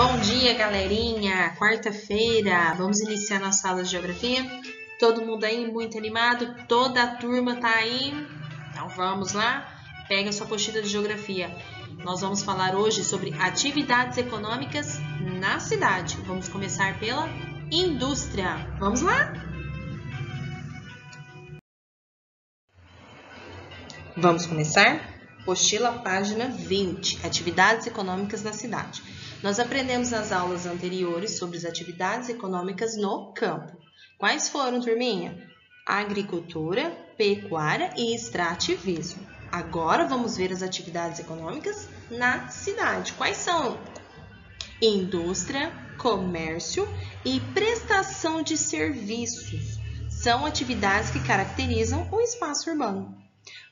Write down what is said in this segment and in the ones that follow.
Bom dia, galerinha! Quarta-feira, vamos iniciar nossa aula de geografia? Todo mundo aí muito animado? Toda a turma tá aí? Então vamos lá? Pega a sua apostila de geografia. Nós vamos falar hoje sobre atividades econômicas na cidade. Vamos começar pela indústria. Vamos lá? Vamos começar? Apostila, página 20, atividades econômicas na cidade. Nós aprendemos nas aulas anteriores sobre as atividades econômicas no campo. Quais foram, turminha? Agricultura, pecuária e extrativismo. Agora vamos ver as atividades econômicas na cidade. Quais são? Indústria, comércio e prestação de serviços. São atividades que caracterizam o espaço urbano.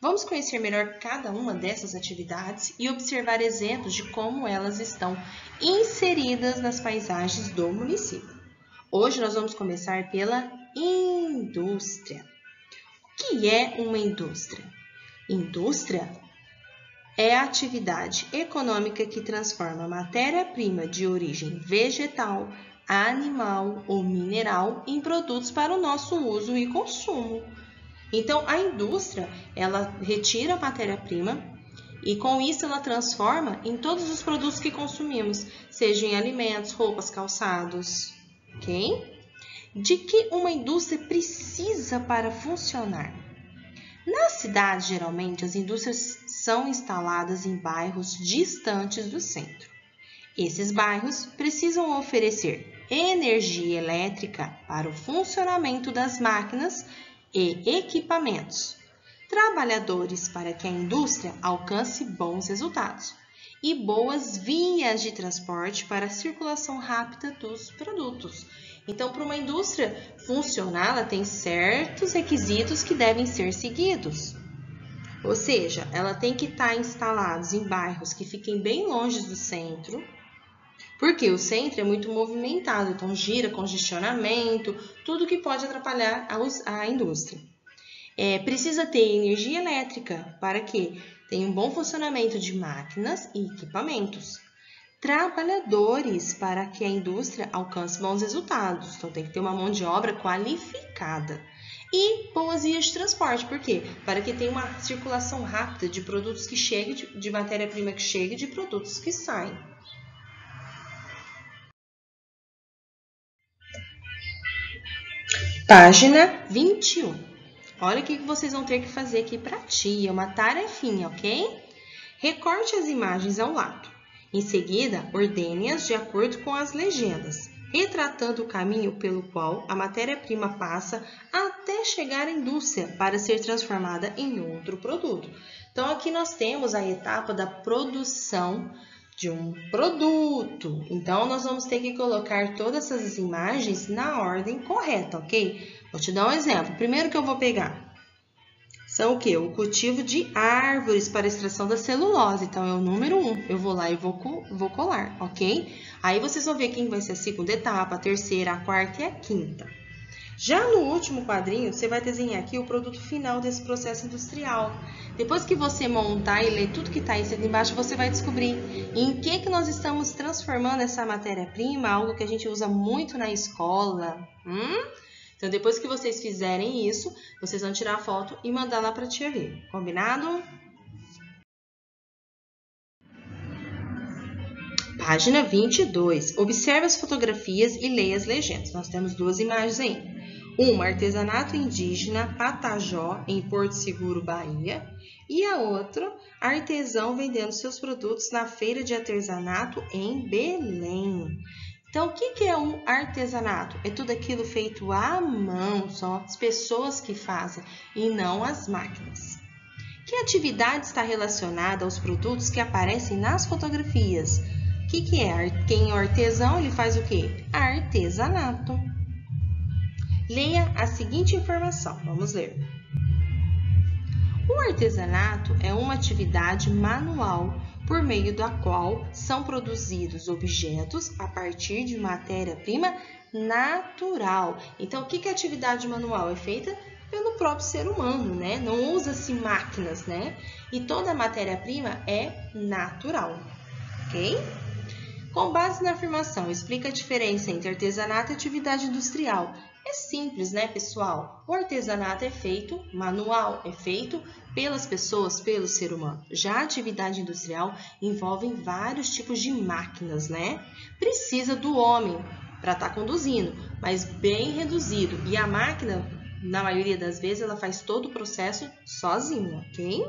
Vamos conhecer melhor cada uma dessas atividades e observar exemplos de como elas estão inseridas nas paisagens do município. Hoje nós vamos começar pela indústria. O que é uma indústria? Indústria é a atividade econômica que transforma matéria-prima de origem vegetal, animal ou mineral em produtos para o nosso uso e consumo. Então, a indústria, ela retira a matéria-prima e com isso ela transforma em todos os produtos que consumimos, seja em alimentos, roupas, calçados, ok? De que uma indústria precisa para funcionar? Na cidade, geralmente, as indústrias são instaladas em bairros distantes do centro. Esses bairros precisam oferecer energia elétrica para o funcionamento das máquinas e equipamentos, trabalhadores para que a indústria alcance bons resultados e boas vias de transporte para a circulação rápida dos produtos. Então, para uma indústria funcionar, ela tem certos requisitos que devem ser seguidos. Ou seja, ela tem que estar instalada em bairros que fiquem bem longe do centro, porque o centro é muito movimentado, então gira congestionamento, tudo que pode atrapalhar a indústria. Precisa ter energia elétrica para que tenha um bom funcionamento de máquinas e equipamentos. Trabalhadores para que a indústria alcance bons resultados, então tem que ter uma mão de obra qualificada. E boas vias de transporte, por quê? Para que tenha uma circulação rápida de produtos que cheguem, de matéria-prima que chegue, de produtos que saem. Página 21. Olha o que vocês vão ter que fazer aqui para ti. É uma tarefinha, ok? Recorte as imagens ao lado. Em seguida, ordene-as de acordo com as legendas, retratando o caminho pelo qual a matéria-prima passa até chegar à indústria para ser transformada em outro produto. Então, aqui nós temos a etapa da produção de um produto. Então, nós vamos ter que colocar todas essas imagens na ordem correta, ok? Vou te dar um exemplo. Primeiro que eu vou pegar são o quê? O cultivo de árvores para extração da celulose. Então, é o número 1. Eu vou lá e vou colar, ok? Aí, vocês vão ver quem vai ser a segunda etapa, a terceira, a quarta e a quinta. Já no último quadrinho, você vai desenhar aqui o produto final desse processo industrial. Depois que você montar e ler tudo que está aí embaixo, você vai descobrir em que nós estamos transformando essa matéria-prima, algo que a gente usa muito na escola. Então, depois que vocês fizerem isso, vocês vão tirar a foto e mandar lá para a tia ver. Combinado? Página 22. Observe as fotografias e leia as legendas. Nós temos duas imagens aí. Uma, artesanato indígena Patajó, em Porto Seguro, Bahia. E a outra, artesão vendendo seus produtos na feira de artesanato em Belém. Então, o que é um artesanato? É tudo aquilo feito à mão, são as pessoas que fazem e não as máquinas. Que atividade está relacionada aos produtos que aparecem nas fotografias? O que é? Quem é artesão, ele faz o quê? Artesanato. Leia a seguinte informação. Vamos ler. O artesanato é uma atividade manual por meio da qual são produzidos objetos a partir de matéria-prima natural. Então, o que é atividade manual? É feita pelo próprio ser humano, né? Não usa-se máquinas, né? E toda a matéria-prima é natural, ok? Com base na afirmação, explica a diferença entre artesanato e atividade industrial. É simples, né, pessoal? O artesanato é feito manual, é feito pelas pessoas, pelo ser humano. Já a atividade industrial envolve vários tipos de máquinas, né? Precisa do homem para estar conduzindo, mas bem reduzido. E a máquina, na maioria das vezes, ela faz todo o processo sozinha, ok?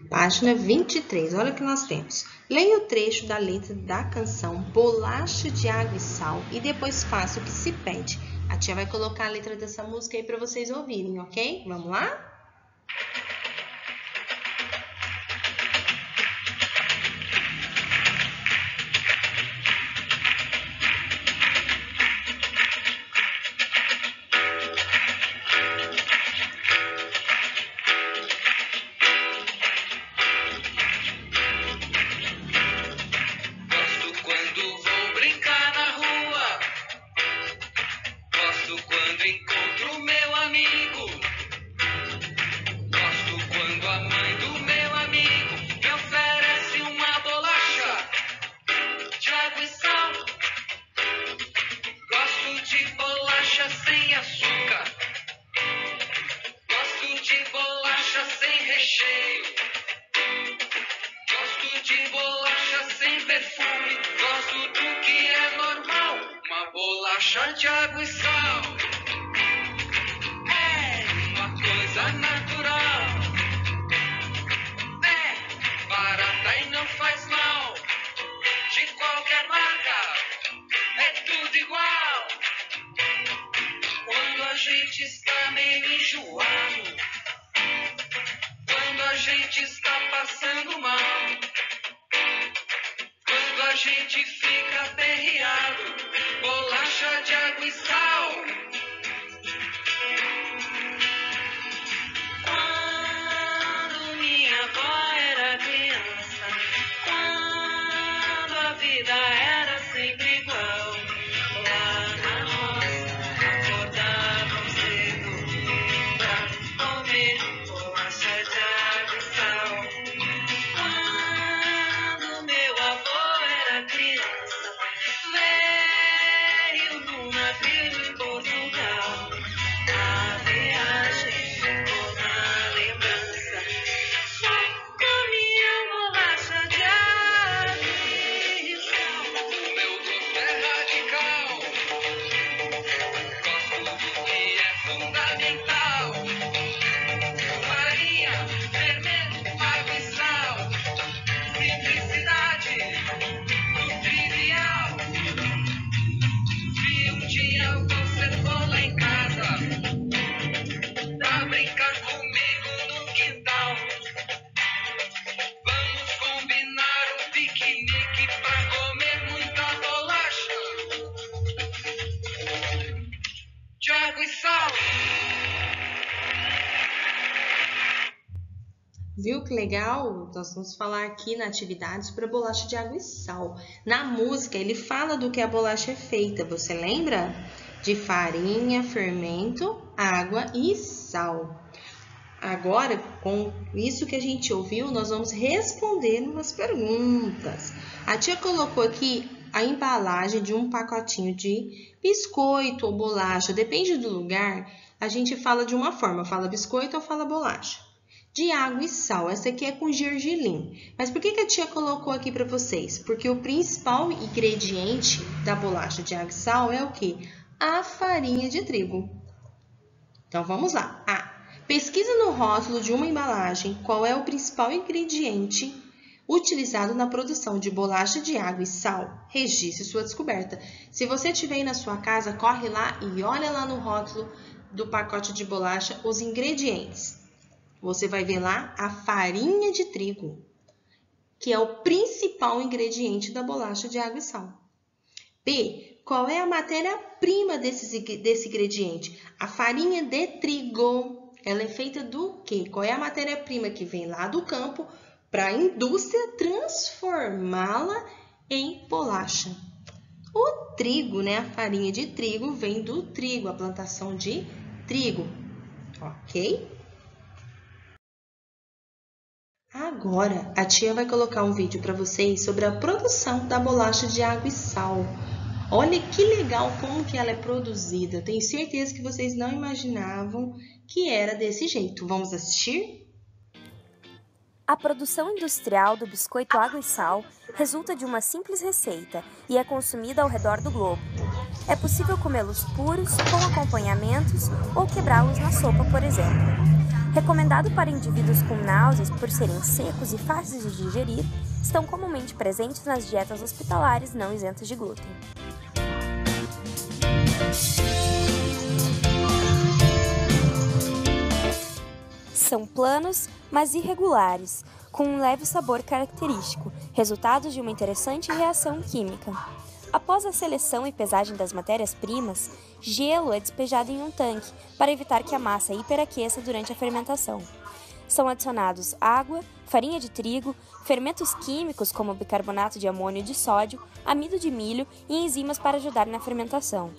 Página 23, olha o que nós temos. Leia o trecho da letra da canção Bolacha de Água e Sal e depois faça o que se pede. A tia vai colocar a letra dessa música aí para vocês ouvirem, ok? Vamos lá? Encontro meu amigo. Gosto quando a mãe do meu amigo me oferece uma bolacha de água e sal. Gosto de bolacha sem açúcar. Gosto de bolacha sem recheio. Gosto de bolacha sem perfume. Gosto do que é normal, uma bolacha de água e sal. Natural, é barata e não faz mal. De qualquer marca, é tudo igual. Quando a gente está meio enjoado, quando a gente está passando mal, quando a gente fica aperreado, bolacha de água e sal. Viu que legal? Nós vamos falar aqui na atividade sobre a bolacha de água e sal. Na música, ele fala do que a bolacha é feita. Você lembra? De farinha, fermento, água e sal. Agora, com isso que a gente ouviu, nós vamos responder umas perguntas. A tia colocou aqui a embalagem de um pacotinho de biscoito ou bolacha. Depende do lugar, a gente fala de uma forma. Fala biscoito ou fala bolacha. De água e sal. Essa aqui é com gergelim. Mas por que a tia colocou aqui para vocês? Porque o principal ingrediente da bolacha de água e sal é o quê? A farinha de trigo. Então, vamos lá. Pesquisa no rótulo de uma embalagem qual é o principal ingrediente utilizado na produção de bolacha de água e sal. Registre sua descoberta. Se você estiver aí na sua casa, corre lá e olha lá no rótulo do pacote de bolacha os ingredientes. Você vai ver lá a farinha de trigo, que é o principal ingrediente da bolacha de água e sal. B. Qual é a matéria-prima desse ingrediente? A farinha de trigo. Ela é feita do quê? Qual é a matéria-prima que vem lá do campo para a indústria transformá-la em bolacha? O trigo, né? A farinha de trigo vem do trigo, a plantação de trigo. Ok? Agora, a tia vai colocar um vídeo para vocês sobre a produção da bolacha de água e sal. Olha que legal como que ela é produzida. Tenho certeza que vocês não imaginavam que era desse jeito. Vamos assistir? A produção industrial do biscoito água e sal resulta de uma simples receita e é consumida ao redor do globo. É possível comê-los puros, com acompanhamentos ou quebrá-los na sopa, por exemplo. Recomendado para indivíduos com náuseas por serem secos e fáceis de digerir, estão comumente presentes nas dietas hospitalares não isentas de glúten. São planos, mas irregulares, com um leve sabor característico, resultados de uma interessante reação química. Após a seleção e pesagem das matérias-primas, gelo é despejado em um tanque para evitar que a massa hiperaqueça durante a fermentação. São adicionados água, farinha de trigo, fermentos químicos como bicarbonato de amônio e de sódio, amido de milho e enzimas para ajudar na fermentação.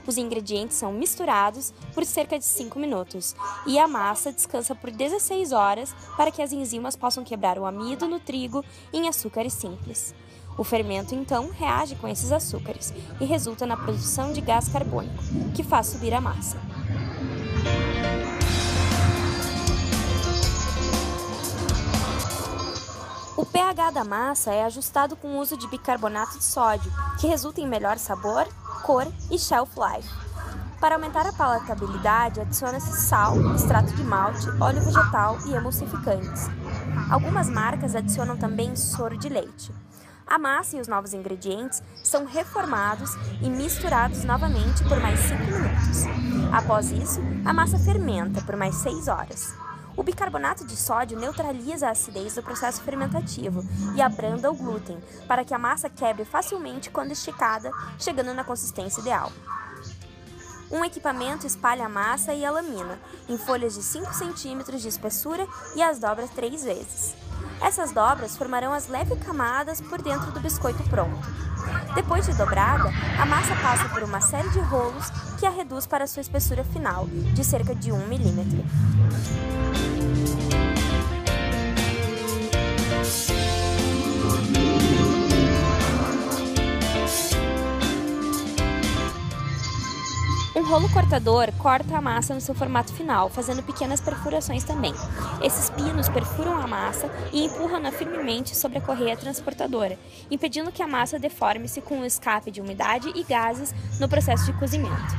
Os ingredientes são misturados por cerca de 5 minutos e a massa descansa por 16 horas para que as enzimas possam quebrar o amido no trigo em açúcares simples. O fermento, então, reage com esses açúcares e resulta na produção de gás carbônico, que faz subir a massa. O pH da massa é ajustado com o uso de bicarbonato de sódio, que resulta em melhor sabor, cor e shelf life. Para aumentar a palatabilidade, adiciona-se sal, extrato de malte, óleo vegetal e emulsificantes. Algumas marcas adicionam também soro de leite. A massa e os novos ingredientes são reformados e misturados novamente por mais 5 minutos. Após isso, a massa fermenta por mais 6 horas. O bicarbonato de sódio neutraliza a acidez do processo fermentativo e abranda o glúten, para que a massa quebre facilmente quando esticada, chegando na consistência ideal. Um equipamento espalha a massa e a lamina, em folhas de 5 cm de espessura e as dobra 3 vezes. Essas dobras formarão as leves camadas por dentro do biscoito pronto. Depois de dobrada, a massa passa por uma série de rolos que a reduz para sua espessura final, de cerca de 1 milímetro. Um rolo cortador corta a massa no seu formato final, fazendo pequenas perfurações também. Esses pinos perfuram a massa e empurram-na firmemente sobre a correia transportadora, impedindo que a massa deforme-se com o escape de umidade e gases no processo de cozimento.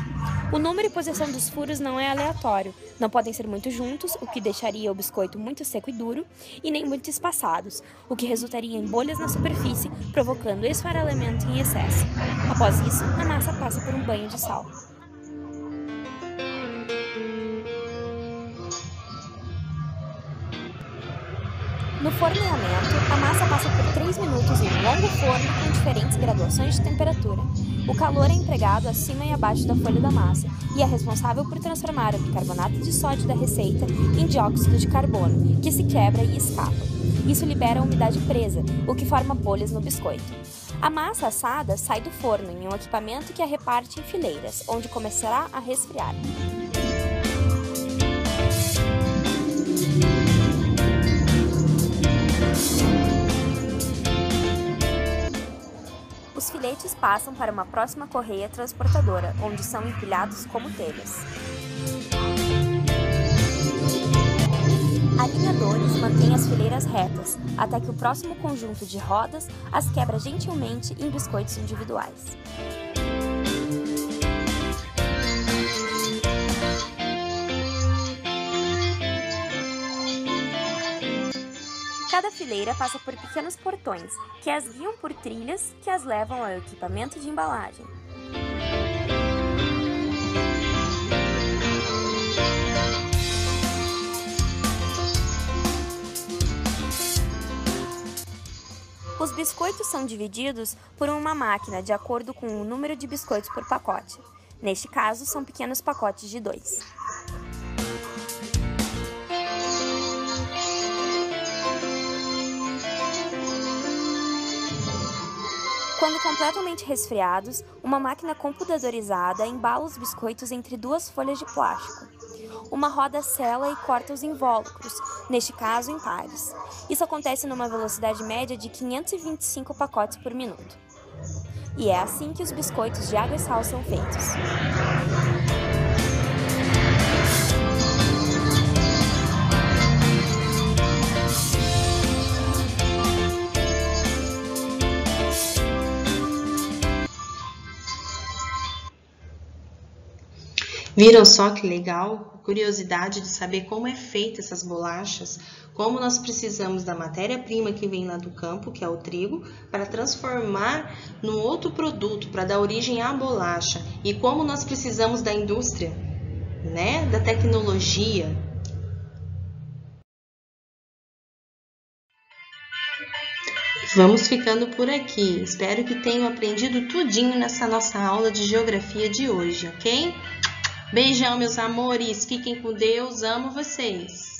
O número e posição dos furos não é aleatório, não podem ser muito juntos, o que deixaria o biscoito muito seco e duro, e nem muito espaçados, o que resultaria em bolhas na superfície, provocando esfarelamento em excesso. Após isso, a massa passa por um banho de sal. No forneamento, a massa passa por 3 minutos em um longo forno com diferentes graduações de temperatura. O calor é empregado acima e abaixo da folha da massa e é responsável por transformar o bicarbonato de sódio da receita em dióxido de carbono, que se quebra e escapa. Isso libera a umidade presa, o que forma bolhas no biscoito. A massa assada sai do forno em um equipamento que a reparte em fileiras, onde começará a resfriar. Os filetes passam para uma próxima correia transportadora, onde são empilhados como telhas. Alinhadores mantêm as fileiras retas, até que o próximo conjunto de rodas as quebra gentilmente em biscoitos individuais. Cada fileira passa por pequenos portões, que as guiam por trilhas que as levam ao equipamento de embalagem. Os biscoitos são divididos por uma máquina de acordo com o número de biscoitos por pacote. Neste caso, são pequenos pacotes de 2. Quando completamente resfriados, uma máquina computadorizada embala os biscoitos entre 2 folhas de plástico. Uma roda sela e corta os invólucros, neste caso em pares. Isso acontece numa velocidade média de 525 pacotes por minuto. E é assim que os biscoitos de água e sal são feitos. Viram só que legal? Curiosidade de saber como é feita essas bolachas, como nós precisamos da matéria-prima que vem lá do campo, que é o trigo, para transformar num outro produto, para dar origem à bolacha, e como nós precisamos da indústria, né? Da tecnologia. Vamos ficando por aqui. Espero que tenham aprendido tudinho nessa nossa aula de geografia de hoje, ok? Beijão, meus amores. Fiquem com Deus. Amo vocês.